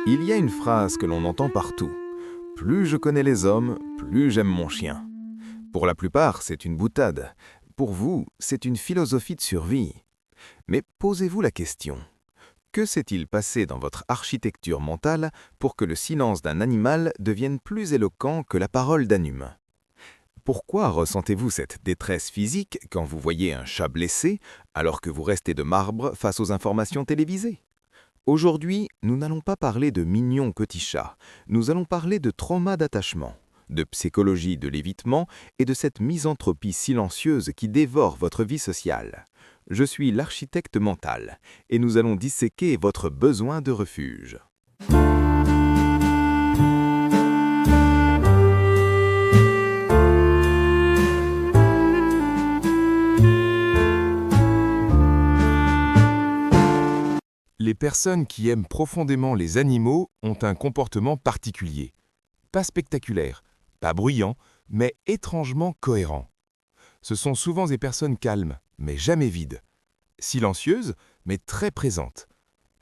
Il y a une phrase que l'on entend partout. Plus je connais les hommes, plus j'aime mon chien. Pour la plupart, c'est une boutade. Pour vous, c'est une philosophie de survie. Mais posez-vous la question. Que s'est-il passé dans votre architecture mentale pour que le silence d'un animal devienne plus éloquent que la parole d'un humain? Pourquoi ressentez-vous cette détresse physique quand vous voyez un chat blessé alors que vous restez de marbre face aux informations télévisées? Aujourd'hui, nous n'allons pas parler de mignons petits chats, nous allons parler de trauma d'attachement, de psychologie de l'évitement et de cette misanthropie silencieuse qui dévore votre vie sociale. Je suis l'architecte mental et nous allons disséquer votre besoin de refuge. Les personnes qui aiment profondément les animaux ont un comportement particulier. Pas spectaculaire, pas bruyant, mais étrangement cohérent. Ce sont souvent des personnes calmes, mais jamais vides. Silencieuses, mais très présentes.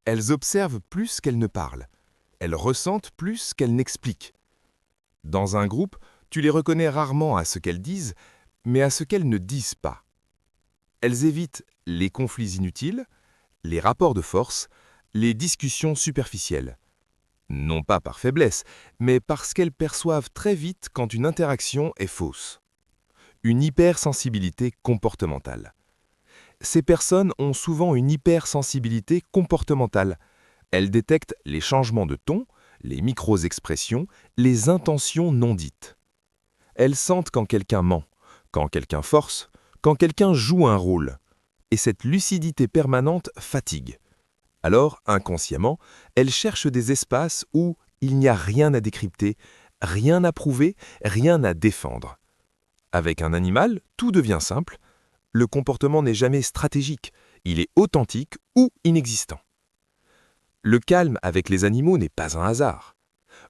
Elles observent plus qu'elles ne parlent. Elles ressentent plus qu'elles n'expliquent. Dans un groupe, tu les reconnais rarement à ce qu'elles disent, mais à ce qu'elles ne disent pas. Elles évitent les conflits inutiles, les rapports de force, les discussions superficielles. Non pas par faiblesse, mais parce qu'elles perçoivent très vite quand une interaction est fausse. Une hypersensibilité comportementale. Ces personnes ont souvent une hypersensibilité comportementale. Elles détectent les changements de ton, les micro-expressions, les intentions non dites. Elles sentent quand quelqu'un ment, quand quelqu'un force, quand quelqu'un joue un rôle. Et cette lucidité permanente fatigue. Alors, inconsciemment, elles cherchent des espaces où il n'y a rien à décrypter, rien à prouver, rien à défendre. Avec un animal, tout devient simple. Le comportement n'est jamais stratégique, il est authentique ou inexistant. Le calme avec les animaux n'est pas un hasard.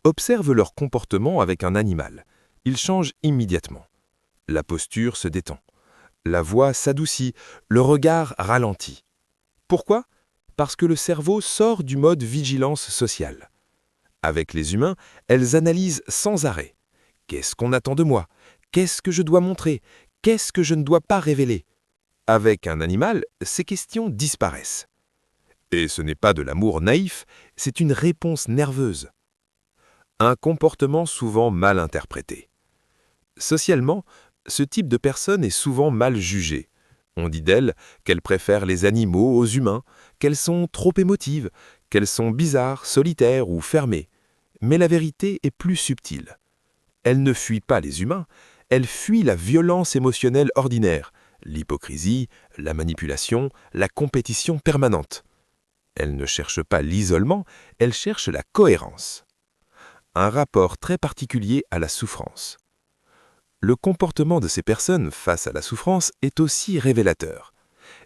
Observe leur comportement avec un animal. Il change immédiatement. La posture se détend. La voix s'adoucit, le regard ralentit. Pourquoi? Parce que le cerveau sort du mode vigilance sociale. Avec les humains, elles analysent sans arrêt. Qu'est-ce qu'on attend de moi? Qu'est-ce que je dois montrer? Qu'est-ce que je ne dois pas révéler? Avec un animal, ces questions disparaissent. Et ce n'est pas de l'amour naïf, c'est une réponse nerveuse. Un comportement souvent mal interprété. Socialement, ce type de personne est souvent mal jugé. On dit d'elles qu'elles préfèrent les animaux aux humains, qu'elles sont trop émotives, qu'elles sont bizarres, solitaires ou fermées. Mais la vérité est plus subtile. Elles ne fuient pas les humains, elles fuient la violence émotionnelle ordinaire, l'hypocrisie, la manipulation, la compétition permanente. Elles ne cherchent pas l'isolement, elles cherchent la cohérence. Un rapport très particulier à la souffrance. Le comportement de ces personnes face à la souffrance est aussi révélateur.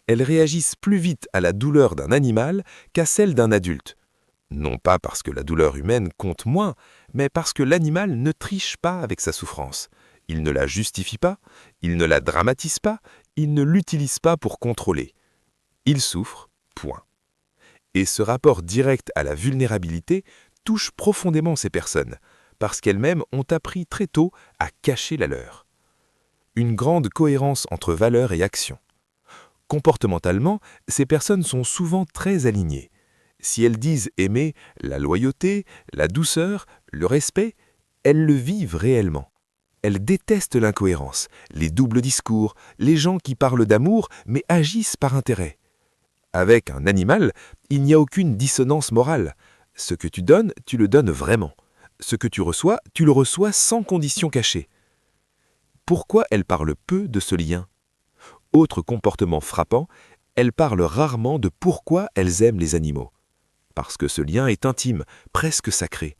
Elles réagissent plus vite à la douleur d'un animal qu'à celle d'un adulte. Non pas parce que la douleur humaine compte moins, mais parce que l'animal ne triche pas avec sa souffrance. Il ne la justifie pas, il ne la dramatise pas, il ne l'utilise pas pour contrôler. Il souffre, point. Et ce rapport direct à la vulnérabilité touche profondément ces personnes, parce qu'elles-mêmes ont appris très tôt à cacher la leur. Une grande cohérence entre valeurs et actions. Comportementalement, ces personnes sont souvent très alignées. Si elles disent aimer la loyauté, la douceur, le respect, elles le vivent réellement. Elles détestent l'incohérence, les doubles discours, les gens qui parlent d'amour mais agissent par intérêt. Avec un animal, il n'y a aucune dissonance morale. Ce que tu donnes, tu le donnes vraiment. Ce que tu le reçois sans condition cachée. Pourquoi elles parlent peu de ce lien? Autre comportement frappant, elles parlent rarement de pourquoi elles aiment les animaux. Parce que ce lien est intime, presque sacré.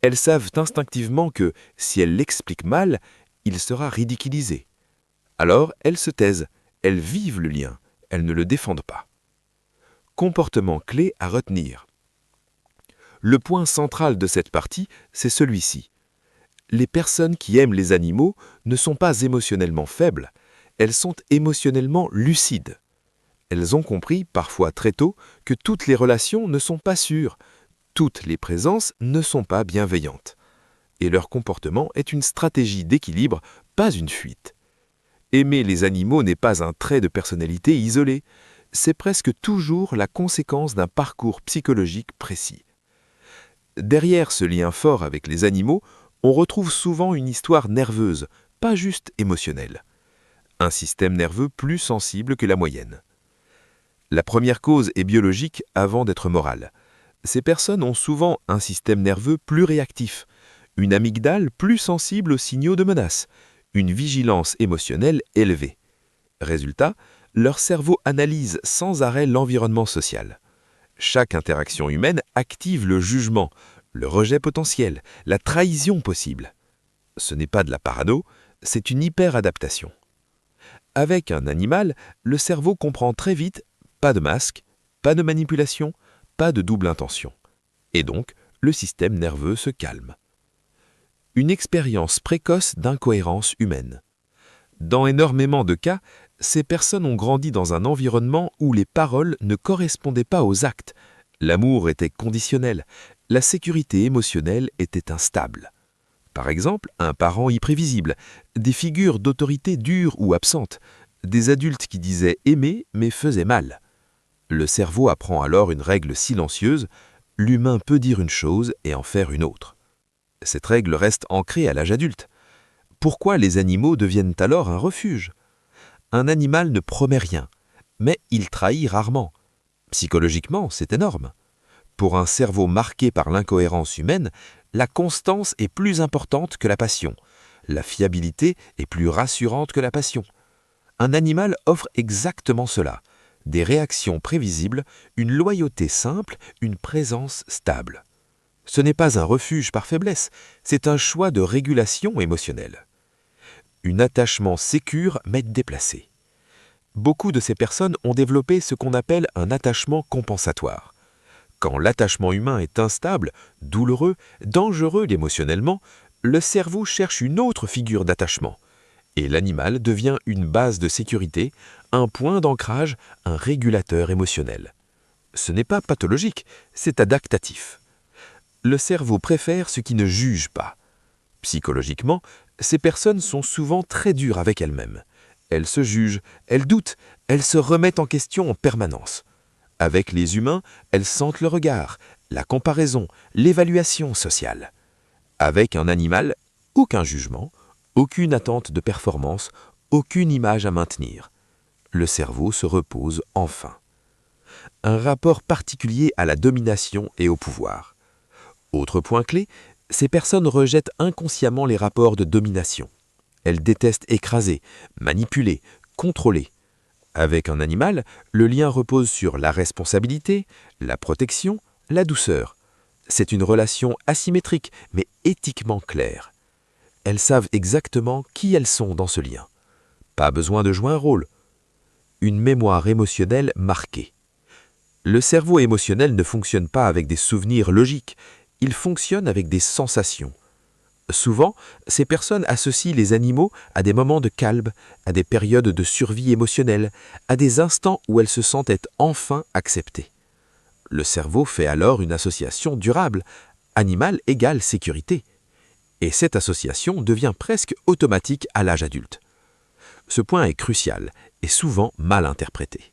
Elles savent instinctivement que, si elles l'expliquent mal, il sera ridiculisé. Alors, elles se taisent, elles vivent le lien, elles ne le défendent pas. Comportement clé à retenir. Le point central de cette partie, c'est celui-ci. Les personnes qui aiment les animaux ne sont pas émotionnellement faibles, elles sont émotionnellement lucides. Elles ont compris, parfois très tôt, que toutes les relations ne sont pas sûres. Toutes les présences ne sont pas bienveillantes. Et leur comportement est une stratégie d'équilibre, pas une fuite. Aimer les animaux n'est pas un trait de personnalité isolé, c'est presque toujours la conséquence d'un parcours psychologique précis. Derrière ce lien fort avec les animaux, on retrouve souvent une histoire nerveuse, pas juste émotionnelle. Un système nerveux plus sensible que la moyenne. La première cause est biologique avant d'être morale. Ces personnes ont souvent un système nerveux plus réactif, une amygdale plus sensible aux signaux de menace, une vigilance émotionnelle élevée. Résultat, leur cerveau analyse sans arrêt l'environnement social. Chaque interaction humaine active le jugement, le rejet potentiel, la trahison possible. Ce n'est pas de la parano, c'est une hyperadaptation. Avec un animal, le cerveau comprend très vite pas de masque, pas de manipulation, pas de double intention. Et donc, le système nerveux se calme. Une expérience précoce d'incohérence humaine. Dans énormément de cas, ces personnes ont grandi dans un environnement où les paroles ne correspondaient pas aux actes. L'amour était conditionnel, la sécurité émotionnelle était instable. Par exemple, un parent imprévisible, des figures d'autorité dures ou absentes, des adultes qui disaient aimer mais faisaient mal. Le cerveau apprend alors une règle silencieuse, l'humain peut dire une chose et en faire une autre. Cette règle reste ancrée à l'âge adulte. Pourquoi les animaux deviennent alors un refuge ? Un animal ne promet rien, mais il trahit rarement. Psychologiquement, c'est énorme. Pour un cerveau marqué par l'incohérence humaine, la constance est plus importante que la passion. La fiabilité est plus rassurante que la passion. Un animal offre exactement cela. Des réactions prévisibles, une loyauté simple, une présence stable. Ce n'est pas un refuge par faiblesse, c'est un choix de régulation émotionnelle. Un attachement sécure mais déplacé. Beaucoup de ces personnes ont développé ce qu'on appelle un attachement compensatoire. Quand l'attachement humain est instable, douloureux, dangereux émotionnellement, le cerveau cherche une autre figure d'attachement. Et l'animal devient une base de sécurité, un point d'ancrage, un régulateur émotionnel. Ce n'est pas pathologique, c'est adaptatif. Le cerveau préfère ce qui ne juge pas. Psychologiquement, ces personnes sont souvent très dures avec elles-mêmes. Elles se jugent, elles doutent, elles se remettent en question en permanence. Avec les humains, elles sentent le regard, la comparaison, l'évaluation sociale. Avec un animal, aucun jugement, aucune attente de performance, aucune image à maintenir. Le cerveau se repose enfin. Un rapport particulier à la domination et au pouvoir. Autre point clé, ces personnes rejettent inconsciemment les rapports de domination. Elles détestent écraser, manipuler, contrôler. Avec un animal, le lien repose sur la responsabilité, la protection, la douceur. C'est une relation asymétrique, mais éthiquement claire. Elles savent exactement qui elles sont dans ce lien. Pas besoin de jouer un rôle. Une mémoire émotionnelle marquée. Le cerveau émotionnel ne fonctionne pas avec des souvenirs logiques. Il fonctionne avec des sensations. Souvent, ces personnes associent les animaux à des moments de calme, à des périodes de survie émotionnelle, à des instants où elles se sentent être enfin acceptées. Le cerveau fait alors une association durable, animal égale sécurité. Et cette association devient presque automatique à l'âge adulte. Ce point est crucial et souvent mal interprété.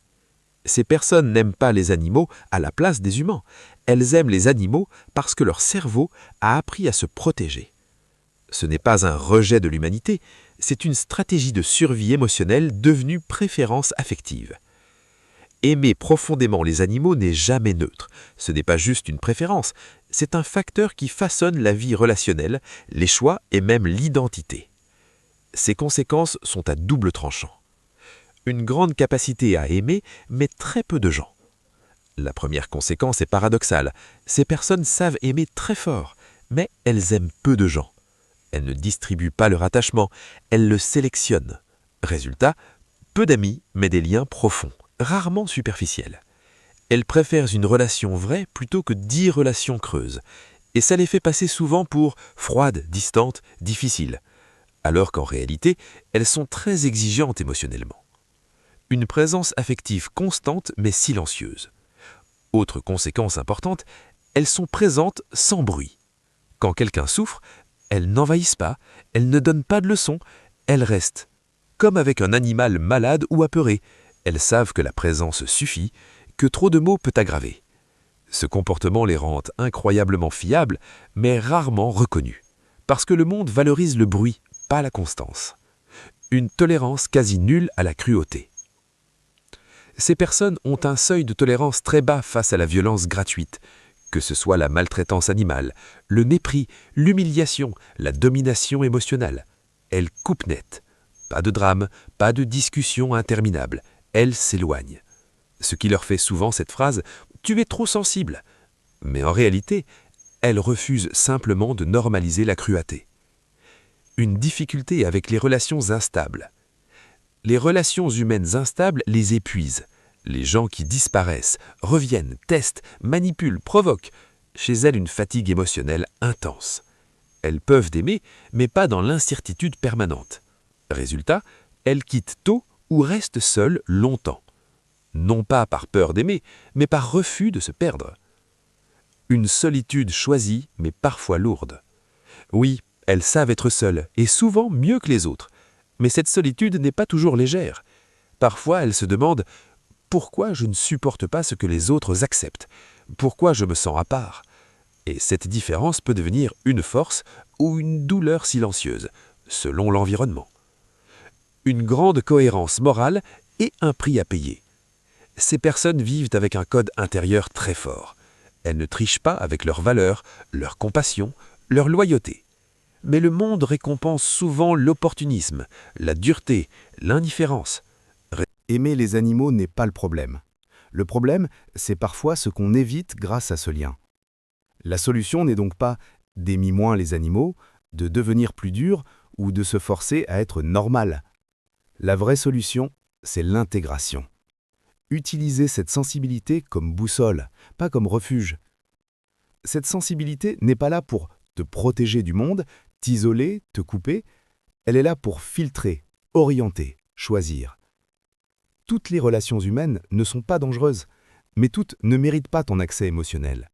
Ces personnes n'aiment pas les animaux à la place des humains. Elles aiment les animaux parce que leur cerveau a appris à se protéger. Ce n'est pas un rejet de l'humanité, c'est une stratégie de survie émotionnelle devenue préférence affective. Aimer profondément les animaux n'est jamais neutre. Ce n'est pas juste une préférence, c'est un facteur qui façonne la vie relationnelle, les choix et même l'identité. Ses conséquences sont à double tranchant. Une grande capacité à aimer, mais très peu de gens. La première conséquence est paradoxale. Ces personnes savent aimer très fort, mais elles aiment peu de gens. Elles ne distribuent pas leur attachement, elles le sélectionnent. Résultat, peu d'amis, mais des liens profonds, rarement superficiels. Elles préfèrent une relation vraie plutôt que 10 relations creuses. Et ça les fait passer souvent pour froides, distantes, difficiles. Alors qu'en réalité, elles sont très exigeantes émotionnellement. Une présence affective constante mais silencieuse. Autre conséquence importante, elles sont présentes sans bruit. Quand quelqu'un souffre, elles n'envahissent pas, elles ne donnent pas de leçons, elles restent. Comme avec un animal malade ou apeuré, elles savent que la présence suffit, que trop de mots peut aggraver. Ce comportement les rend incroyablement fiables, mais rarement reconnus. Parce que le monde valorise le bruit, pas la constance. Une tolérance quasi nulle à la cruauté. Ces personnes ont un seuil de tolérance très bas face à la violence gratuite, que ce soit la maltraitance animale, le mépris, l'humiliation, la domination émotionnelle. Elles coupent net. Pas de drame, pas de discussion interminable. Elles s'éloignent. Ce qui leur fait souvent cette phrase « Tu es trop sensible ». Mais en réalité, elles refusent simplement de normaliser la cruauté. Une difficulté avec les relations instables. Les relations humaines instables les épuisent. Les gens qui disparaissent, reviennent, testent, manipulent, provoquent. Chez elles, une fatigue émotionnelle intense. Elles peuvent aimer, mais pas dans l'incertitude permanente. Résultat, elles quittent tôt ou restent seules longtemps. Non pas par peur d'aimer, mais par refus de se perdre. Une solitude choisie, mais parfois lourde. Oui, elles savent être seules, et souvent mieux que les autres. Mais cette solitude n'est pas toujours légère. Parfois, elles se demandent « Pourquoi je ne supporte pas ce que les autres acceptent? Pourquoi je me sens à part ?» Et cette différence peut devenir une force ou une douleur silencieuse, selon l'environnement. Une grande cohérence morale et un prix à payer. Ces personnes vivent avec un code intérieur très fort. Elles ne trichent pas avec leurs valeurs, leur compassion, leur loyauté. Mais le monde récompense souvent l'opportunisme, la dureté, l'indifférence. Aimer les animaux n'est pas le problème. Le problème, c'est parfois ce qu'on évite grâce à ce lien. La solution n'est donc pas d'aimer moins les animaux, de devenir plus dur ou de se forcer à être normal. La vraie solution, c'est l'intégration. Utilisez cette sensibilité comme boussole, pas comme refuge. Cette sensibilité n'est pas là pour te protéger du monde, t'isoler, te couper. Elle est là pour filtrer, orienter, choisir. Toutes les relations humaines ne sont pas dangereuses, mais toutes ne méritent pas ton accès émotionnel.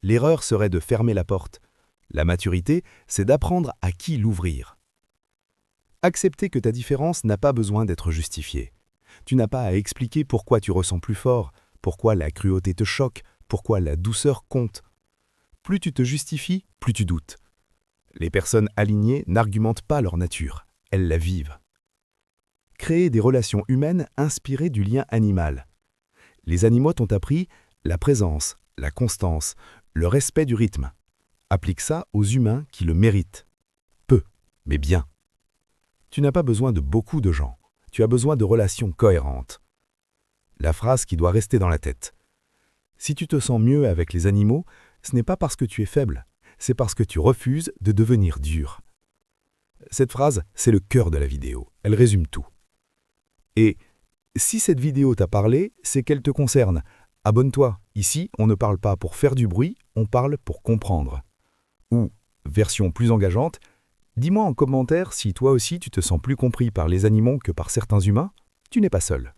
L'erreur serait de fermer la porte. La maturité, c'est d'apprendre à qui l'ouvrir. Accepter que ta différence n'a pas besoin d'être justifiée. Tu n'as pas à expliquer pourquoi tu ressens plus fort, pourquoi la cruauté te choque, pourquoi la douceur compte. Plus tu te justifies, plus tu doutes. Les personnes alignées n'argumentent pas leur nature, elles la vivent. Créer des relations humaines inspirées du lien animal. Les animaux t'ont appris la présence, la constance, le respect du rythme. Applique ça aux humains qui le méritent. Peu, mais bien. Tu n'as pas besoin de beaucoup de gens. Tu as besoin de relations cohérentes. La phrase qui doit rester dans la tête. Si tu te sens mieux avec les animaux, ce n'est pas parce que tu es faible, c'est parce que tu refuses de devenir dur. Cette phrase, c'est le cœur de la vidéo. Elle résume tout. Et si cette vidéo t'a parlé, c'est qu'elle te concerne. Abonne-toi. Ici, on ne parle pas pour faire du bruit, on parle pour comprendre. Ou, version plus engageante, dis-moi en commentaire si toi aussi tu te sens plus compris par les animaux que par certains humains. Tu n'es pas seul.